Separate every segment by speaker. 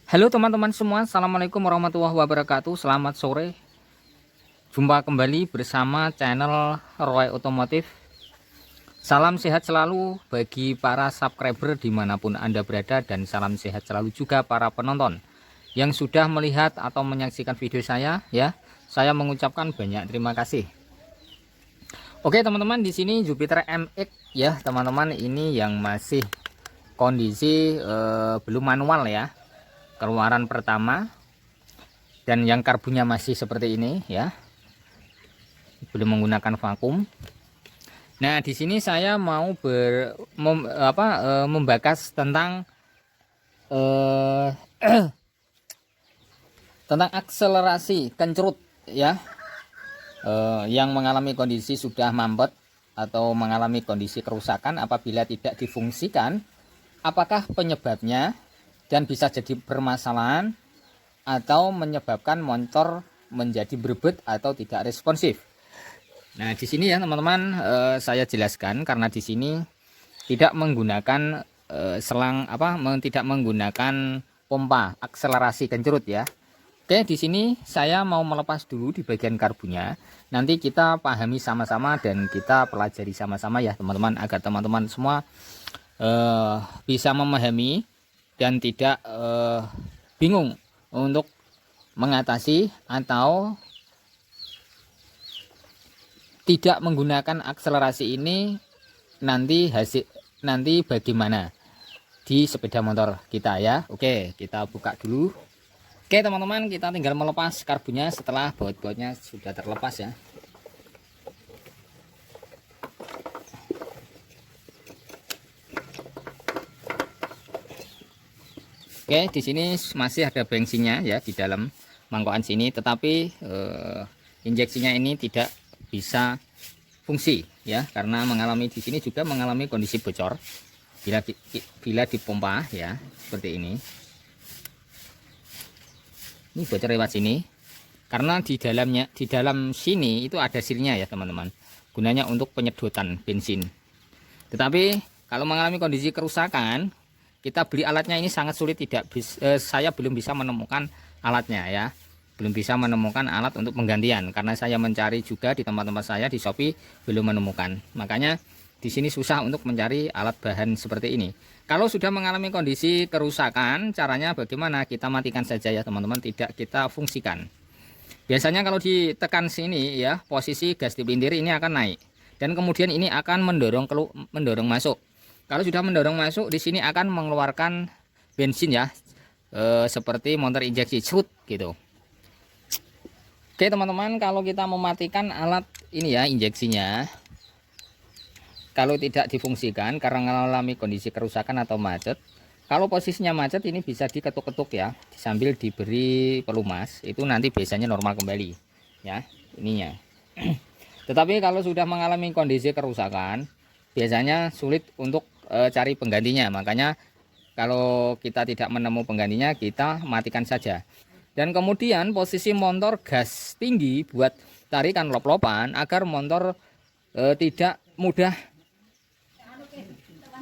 Speaker 1: Halo teman-teman semua, Assalamualaikum warahmatullahi wabarakatuh. Selamat sore. Jumpa kembali bersama channel Roy Otomotif. Salam sehat selalu bagi para subscriber dimanapun Anda berada, dan salam sehat selalu juga para penonton yang sudah melihat atau menyaksikan video saya. Ya, saya mengucapkan banyak terima kasih. Oke teman-teman, di sini Jupiter MX ya teman-teman, ini yang masih kondisi belum manual ya, keluaran pertama, dan yang karbunya masih seperti ini ya, belum menggunakan vakum. Nah di sini saya mau membahas tentang eh, tentang akselerasi kencrut ya, yang mengalami kondisi sudah mampet atau mengalami kondisi kerusakan apabila tidak difungsikan. Apakah penyebabnya, dan bisa jadi bermasalahan atau menyebabkan motor menjadi berebut atau tidak responsif. Nah, di sini ya teman-teman, saya jelaskan karena di sini tidak menggunakan tidak menggunakan pompa akselerasi kencrut ya. Oke, di sini saya mau melepas dulu di bagian karbunya. Nanti kita pahami sama-sama dan kita pelajari sama-sama ya teman-teman, agar teman-teman semua bisa memahami dan tidak bingung untuk mengatasi atau tidak menggunakan akselerasi ini nanti bagaimana di sepeda motor kita ya. Oke, kita buka dulu. Oke teman-teman, kita tinggal melepas karbunya setelah baut-bautnya sudah terlepas ya. Oke, di sini masih ada bensinnya ya di dalam mangkokan sini, tetapi injeksinya ini tidak bisa fungsi ya, karena di sini juga mengalami kondisi bocor bila dipompa ya, seperti ini. Ini bocor lewat sini karena di dalam sini itu ada silnya ya teman-teman, gunanya untuk penyedotan bensin. Tetapi kalau mengalami kondisi kerusakan, kita beli alatnya ini sangat sulit, saya belum bisa menemukan alatnya ya, belum bisa menemukan alat untuk penggantian, karena saya mencari juga di tempat-tempat saya di Shopee belum menemukan. Makanya di sini susah untuk mencari alat bahan seperti ini. Kalau sudah mengalami kondisi kerusakan, caranya bagaimana? Kita matikan saja ya teman-teman, tidak kita fungsikan. Biasanya kalau ditekan sini ya, posisi gas di pelintir ini akan naik, dan kemudian ini akan mendorong masuk. Kalau sudah mendorong masuk, di sini akan mengeluarkan bensin ya, seperti motor injeksi serut gitu. Oke teman-teman, kalau kita mematikan alat ini ya, injeksinya, kalau tidak difungsikan karena mengalami kondisi kerusakan atau macet, kalau posisinya macet ini bisa diketuk-ketuk ya, sambil diberi pelumas, itu nanti biasanya normal kembali ya ininya. Tetapi kalau sudah mengalami kondisi kerusakan, biasanya sulit untuk cari penggantinya. Makanya kalau kita tidak menemukan penggantinya, kita matikan saja. Dan kemudian posisi motor gas tinggi buat tarikan lop-lopan agar motor tidak mudah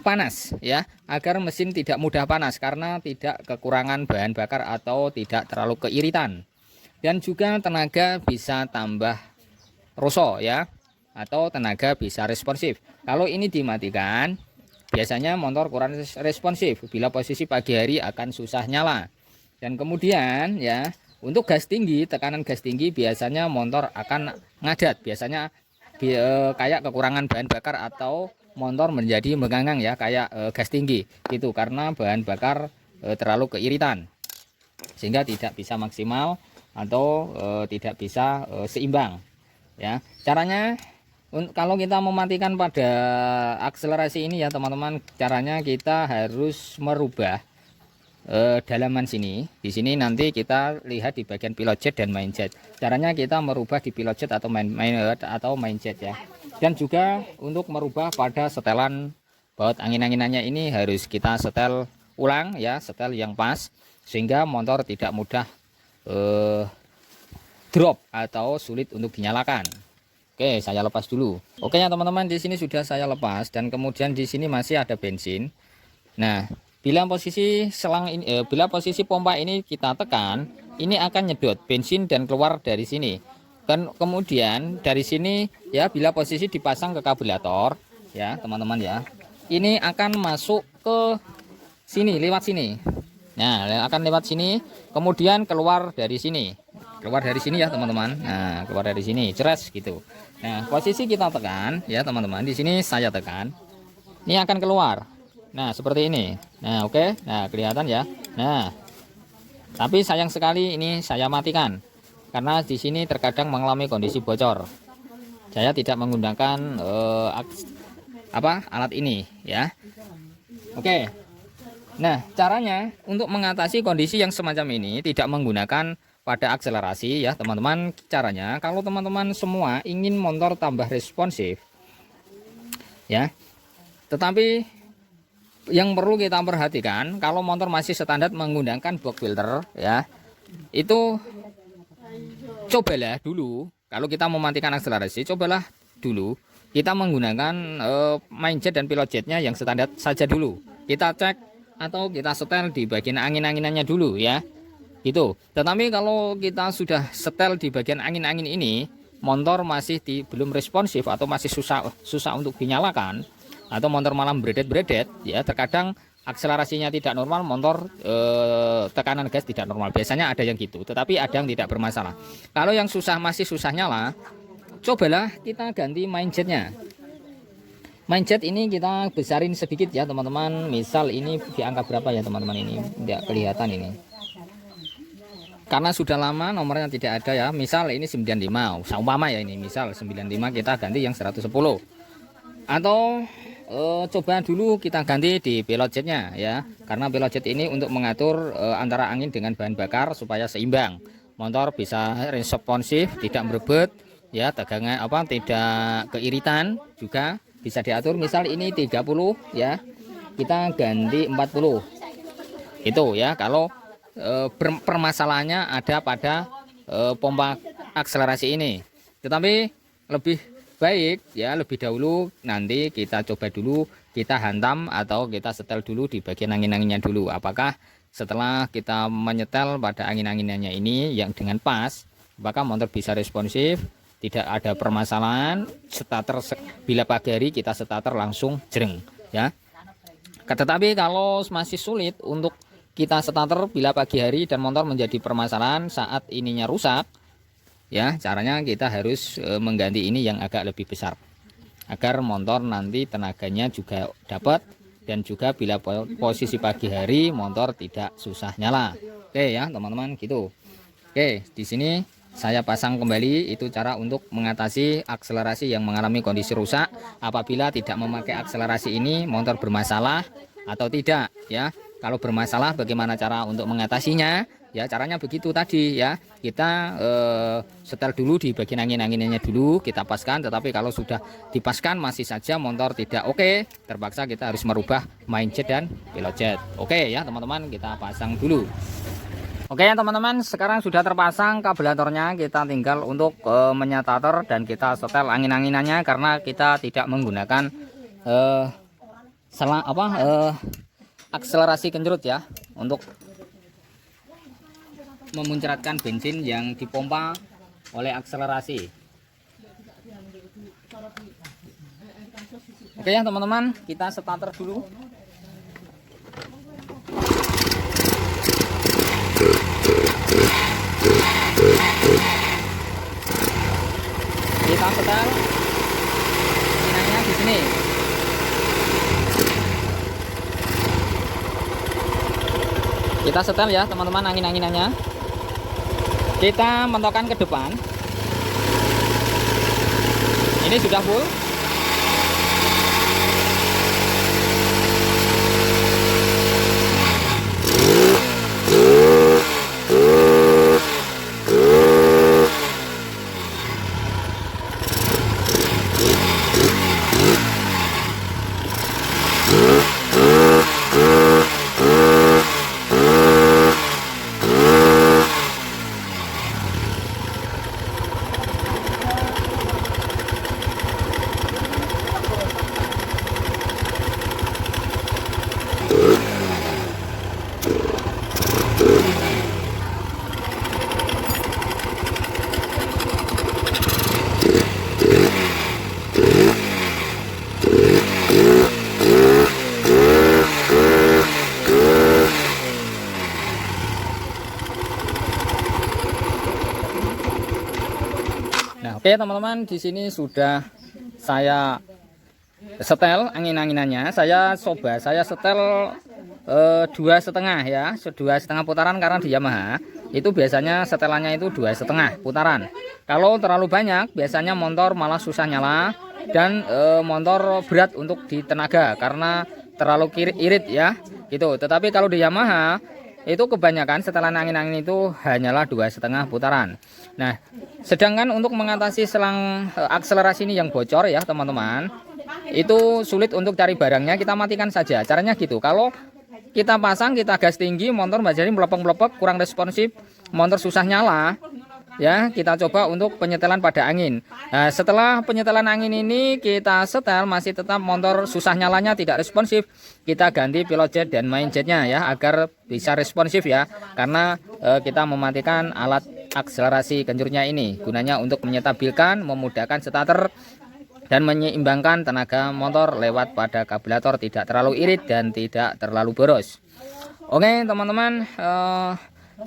Speaker 1: panas ya, agar mesin tidak mudah panas karena tidak kekurangan bahan bakar atau tidak terlalu keiritan. Dan juga tenaga bisa tambah roso ya, atau tenaga bisa responsif. Kalau ini dimatikan, biasanya motor kurang responsif. Bila posisi pagi hari akan susah nyala. Dan kemudian ya, untuk gas tinggi, tekanan gas tinggi biasanya motor akan ngadat. Biasanya kayak kekurangan bahan bakar atau motor menjadi mengangang ya, kayak gas tinggi gitu, karena bahan bakar terlalu keiritan, sehingga tidak bisa maksimal atau tidak bisa seimbang ya. Caranya, kalau kita mematikan pada akselerasi ini ya teman-teman, caranya kita harus merubah dalaman sini. Di sini nanti kita lihat di bagian pilot jet dan main jet. Caranya kita merubah di pilot jet atau main jet ya. Dan juga untuk merubah pada setelan baut angin-anginannya ini harus kita setel ulang ya, setel yang pas, sehingga motor tidak mudah drop atau sulit untuk dinyalakan. Oke, saya lepas dulu. Oke ya teman-teman, di sini sudah saya lepas, dan kemudian di sini masih ada bensin. Nah, bila posisi pompa ini kita tekan, ini akan nyedot bensin dan keluar dari sini. Dan kemudian dari sini ya, bila posisi dipasang ke karburator ya teman-teman ya, ini akan masuk ke sini, lewat sini. Nah, akan lewat sini, kemudian keluar dari sini. Keluar dari sini ya teman-teman. Nah, keluar dari sini, ceres gitu. Nah, posisi kita tekan ya teman-teman. Di sini saya tekan. Ini akan keluar. Nah, seperti ini. Nah, oke. Nah, kelihatan ya. Nah, tapi sayang sekali ini saya matikan. Karena di sini terkadang mengalami kondisi bocor. Saya tidak menggunakan alat ini ya. Oke. Nah, caranya untuk mengatasi kondisi yang semacam ini tidak menggunakan pada akselerasi ya teman-teman. Caranya kalau teman-teman semua ingin motor tambah responsif ya, tetapi yang perlu kita perhatikan, kalau motor masih standar menggunakan box filter ya, itu cobalah dulu, kalau kita mematikan akselerasi, cobalah dulu kita menggunakan main jet dan pilot jetnya yang standar saja dulu. Kita cek atau kita setel di bagian angin-anginannya dulu ya, gitu. Tetapi kalau kita sudah setel di bagian angin-angin ini, motor masih belum responsif atau masih susah untuk dinyalakan, atau motor malah beredet-beredet ya, terkadang akselerasinya tidak normal, motor tekanan gas tidak normal. Biasanya ada yang gitu, tetapi ada yang tidak bermasalah. Kalau yang masih susah nyala, cobalah kita ganti main jetnya. Main jet ini kita besarin sedikit ya teman-teman. Misal ini di angka berapa ya teman-teman, ini tidak kelihatan ini karena sudah lama nomornya tidak ada ya. Misal ini 95, umpama ya, ini misal 95, kita ganti yang 110. Atau coba dulu kita ganti di pilot jetnya ya, karena pilot jet ini untuk mengatur antara angin dengan bahan bakar supaya seimbang, motor bisa responsif, tidak merebut ya, tegangan tidak keiritan, juga bisa diatur. Misal ini 30 ya, kita ganti 40 itu ya, kalau permasalahannya ada pada pompa akselerasi ini. Tetapi lebih baik ya, lebih dahulu nanti kita coba dulu, kita hantam atau kita setel dulu di bagian angin-anginnya dulu. Apakah setelah kita menyetel pada angin-anginannya ini yang dengan pas, apakah motor bisa responsif, tidak ada permasalahan. Starter bila pagi hari kita starter langsung jreng ya. Tetapi kalau masih sulit untuk kita starter bila pagi hari dan motor menjadi permasalahan saat ininya rusak ya, caranya kita harus mengganti ini yang agak lebih besar, agar motor nanti tenaganya juga dapat, dan juga bila posisi pagi hari motor tidak susah nyala. Oke ya teman-teman, gitu. Oke, di sini saya pasang kembali. Itu cara untuk mengatasi akselerasi yang mengalami kondisi rusak. Apabila tidak memakai akselerasi ini, motor bermasalah atau tidak ya. Kalau bermasalah, bagaimana cara untuk mengatasinya? Ya, caranya begitu tadi ya. Kita setel dulu di bagian angin-anginnya dulu, kita paskan. Tetapi kalau sudah dipaskan masih saja motor tidak oke, terpaksa kita harus merubah main jet dan pilot jet. Oke ya teman-teman, kita pasang dulu. Oke ya teman-teman, sekarang sudah terpasang kabelatornya. Kita tinggal untuk menyatator dan kita setel angin-anginannya, karena kita tidak menggunakan akselerasi kencerut ya, untuk memuncratkan bensin yang dipompa oleh akselerasi. Oke ya teman-teman, kita starter dulu. Kita setel angin-anginnya di sini. Kita setel ya teman-teman angin-anginannya. Kita mentokkan ke depan. Ini sudah full. Oke teman-teman, di sini sudah saya setel angin-anginannya. Saya setel 2,5 ya, 2,5 putaran, karena di Yamaha itu biasanya setelannya itu 2,5 putaran. Kalau terlalu banyak biasanya motor malah susah nyala dan motor berat untuk ditenaga karena terlalu irit ya gitu. Tetapi kalau di Yamaha itu kebanyakan setelan angin-angin itu hanyalah 2,5 putaran. Nah, sedangkan untuk mengatasi selang akselerasi ini yang bocor ya teman-teman, itu sulit untuk cari barangnya, kita matikan saja. Caranya gitu, kalau kita pasang, kita gas tinggi, motor jadi melepek-melepek, kurang responsif, motor susah nyala ya, kita coba untuk penyetelan pada angin. Nah, setelah penyetelan angin ini kita setel masih tetap motor susah nyalanya, tidak responsif, kita ganti pilot jet dan main jetnya ya, agar bisa responsif ya, karena kita mematikan alat akselerasi kencurnya ini, gunanya untuk menyetabilkan, memudahkan starter dan menyeimbangkan tenaga motor lewat pada karburator, tidak terlalu irit dan tidak terlalu boros. Oke teman-teman,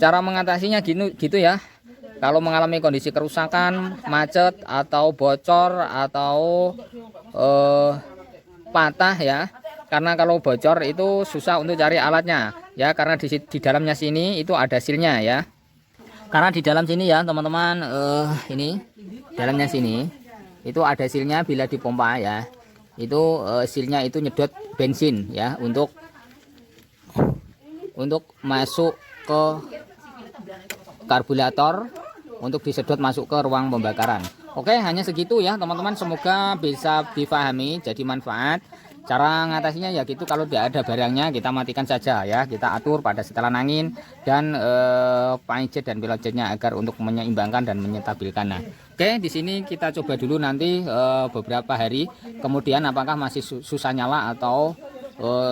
Speaker 1: cara mengatasinya gitu ya. Kalau mengalami kondisi kerusakan, macet atau bocor atau patah ya, karena kalau bocor itu susah untuk cari alatnya ya, karena di dalamnya sini itu ada silnya ya. Karena di dalam sini ya teman-teman, ini dalamnya sini itu ada silnya, bila dipompa ya itu silnya itu nyedot bensin ya, untuk masuk ke karburator, untuk disedot masuk ke ruang pembakaran. Oke, hanya segitu ya teman-teman, semoga bisa difahami, jadi manfaat. Cara ngatasinya ya gitu, kalau tidak ada barangnya kita matikan saja ya, kita atur pada setelan angin dan jet dan pilot jetnya agar untuk menyeimbangkan dan menyetabilkan. Nah, oke, di sini kita coba dulu nanti beberapa hari kemudian apakah masih susah nyala atau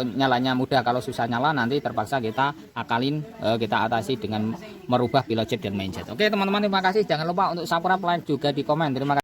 Speaker 1: nyalanya mudah. Kalau susah nyala nanti terpaksa kita akalin, kita atasi dengan merubah pilot jet dan main jet. Oke teman-teman, terima kasih, jangan lupa untuk subscribe, like juga di komen. Terima kasih.